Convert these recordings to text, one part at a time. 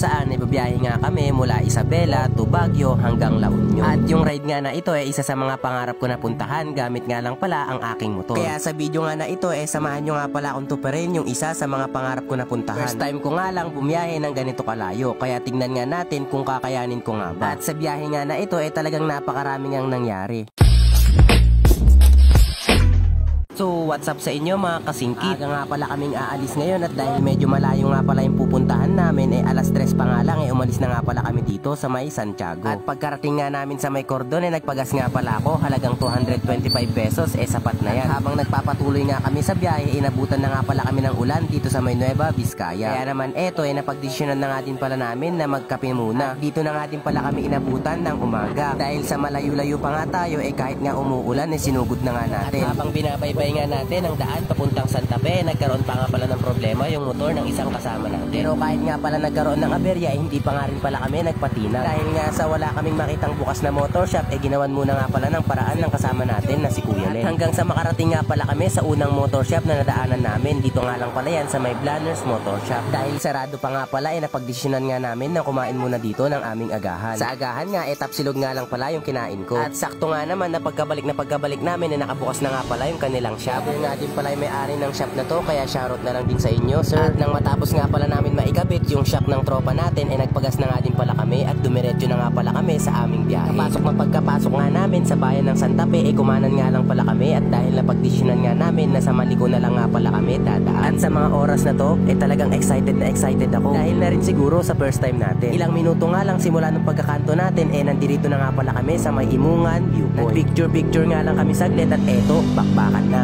saan ay babiyahe nga kami mula Isabela to Baguio hanggang La Union. At yung ride nga na ito ay isa sa mga pangarap ko na puntahan gamit nga lang pala ang aking motor. Kaya sa video nga na ito samahan nyo nga pala akong tuparin yung isa sa mga pangarap ko na puntahan. First time ko nga lang bumiyahe ng ganito kalayo, kaya tingnan nga natin kung kakayanin ko nga ba. At sa biyahe nga na ito talagang napakaraming ang nangyari. So what's up sa inyo mga kasingkit? Aga nga pala kaming aalis ngayon at dahil medyo malayo nga pala yung pupuntahan namin alas 3 pa nga lang umalis na nga pala kami dito sa may Santiago. At pagkarating nga namin sa may Cordon nagpagas nga pala ako, halagang 225 pesos sapat na yan. At habang nagpapatuloy nga kami sa biyahe inabutan na nga pala kami ng ulan dito sa may Nueva Vizcaya. Kaya naman napagdesisyonan na nga din pala namin na magkape muna. At dito na nga din pala kami inabutan ng umaga. Dahil sa malayo-layo pa nga tayo kahit nga umuulan sinugod na nga natin. At habang binabaybay nga natin ang daan papuntang Santa Fe, nagkaroon pa nga pala ng problema yung motor ng isang kasama natin. Pero kahit nga pala nagkaroon ng aberya hindi pa nga rin pala kami nagpatinag. Dahil nga sa wala kaming makitang bukas na motor shop ginawan muna nga pala ng paraan ng kasama natin na si Kuya Len. Hanggang sa makarating nga pala kami sa unang motor shop na nadaanan namin. Dito nga lang pala yan sa may Blanners Motor Shop. Dahil sarado pa nga pala napagdesisyonan nga namin na kumain muna dito ng aming agahan. Sa agahan nga tapsilog nga lang pala yung kinain ko. At sakto nga naman na pagkabalik namin nakabukas na nga pala yung kanilang shop. Yun nga din pala yung may-ari ng shop na to, kaya shoutout na lang din sa inyo, sir. At nang matapos nga pala namin maikabit yung shop ng tropa natin nagpagas na nga din pala kami at dumiretso na nga pala kami sa aming biyahe. Pagkapasok nga namin sa bayan ng Santa Fe kumanan nga lang pala kami at dahil napagdesisyonan nga namin na sa Maliko na lang nga pala kami dadaan. At sa mga oras na to talagang excited na excited ako dahil na rin siguro sa first time natin. Ilang minuto nga lang simula ng pagkakanto natin nandito na nga pala kami sa may Imungan Viewpoint. Nagpicture nga lang kami saglit at bakbakan na.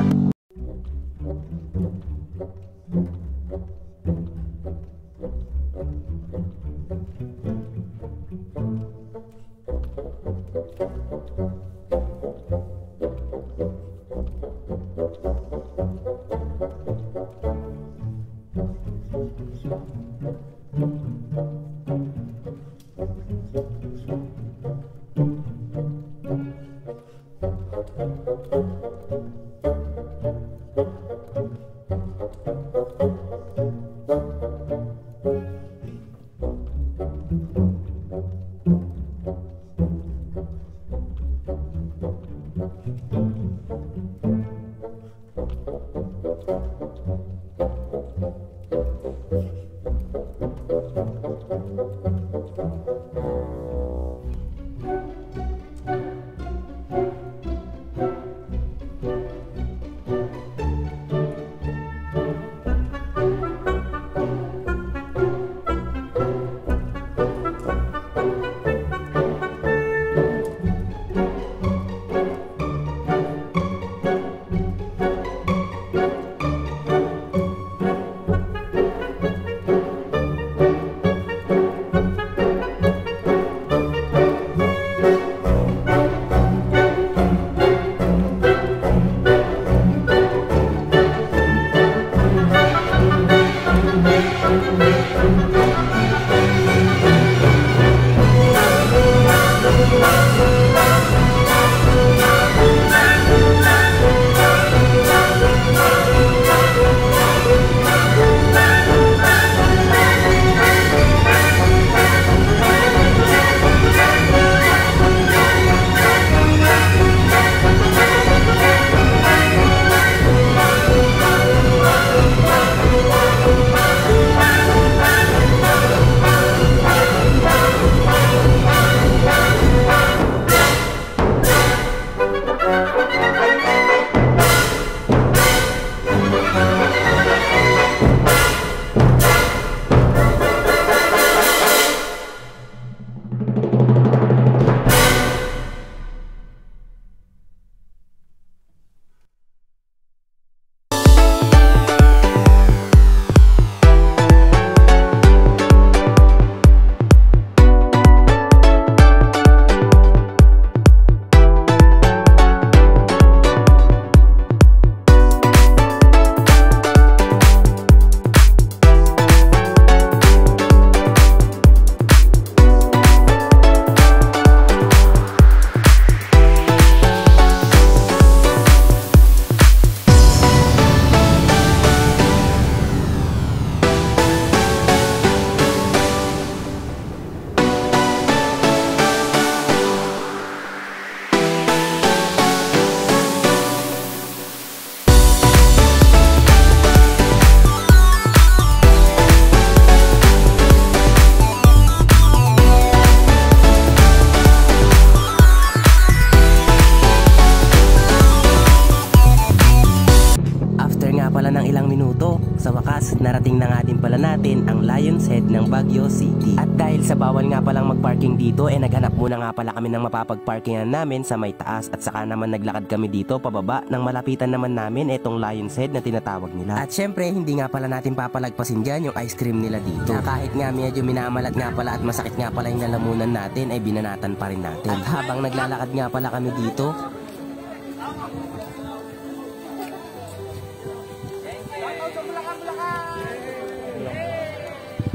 ng Lion's Head ng Baguio City. At dahil sa bawal nga palang magparking dito, naghanap muna nga pala kami ng mapapagparkingan namin sa may taas at saka naman naglakad kami dito pababa nang malapitan naman namin itong Lion's Head na tinatawag nila. At syempre, hindi nga pala natin papalagpasin dyan yung ice cream nila dito. Na kahit nga medyo minamalat nga pala at masakit nga pala yung lalamunan natin, ay binanatan pa rin natin. At habang naglalakad nga pala kami dito,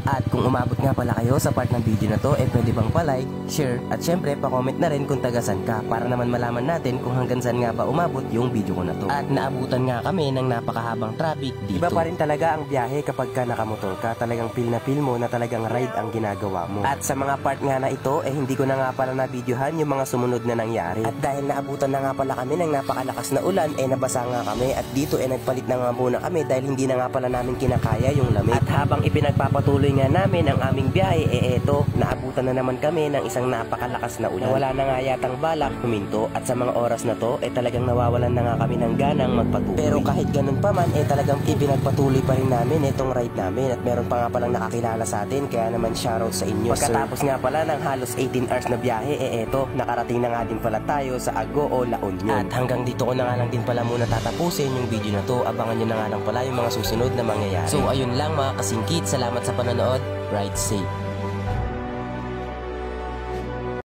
at kung umabot nga pala kayo sa part ng video na to, pwede bang pa-like, share, at syempre pa-comment na rin kung tagasan ka para naman malaman natin kung hanggang saan nga ba umabot yung video ko na to. At naabutan nga kami ng napakahabang traffic dito. Iba pa rin talaga ang biyahe kapag ka nakamotor ka, talagang feel na feel mo na talagang ride ang ginagawa mo. At sa mga part nga na ito, hindi ko na nga pala na-videohan yung mga sumunod na nangyari. At dahil naabutan na nga pala kami ng napakalakas na ulan, nabasa nga kami at dito nagpalit na nga muna kami dahil hindi na nga pala namin kinakaya yung lamig. At habang ipinagpapatuloy nga namin ang aming biyahe, eto, naabutan na naman kami ng isang napakalakas na ulan. Wala na nga yatang balak huminto at sa mga oras na to, talagang nawawalan na nga kami ng ganang magpatuloy. Pero kahit ganun pa man, talagang ipinagpatuloy pa rin namin itong ride namin at meron pa nga palang nakakilala sa atin, kaya naman shoutout sa inyo. Pagkatapos nga pala ng halos 18 hours na biyahe, eto, nakarating na nga din pala tayo sa Ago o La Union. At hanggang dito ko na nga lang din pala muna tatapusin yung video na to. Abangan nyo na nga lang pala yung mga susunod na mangyayari. So ayun lang mga kasingkit, salamat sa panonood. Ride safe.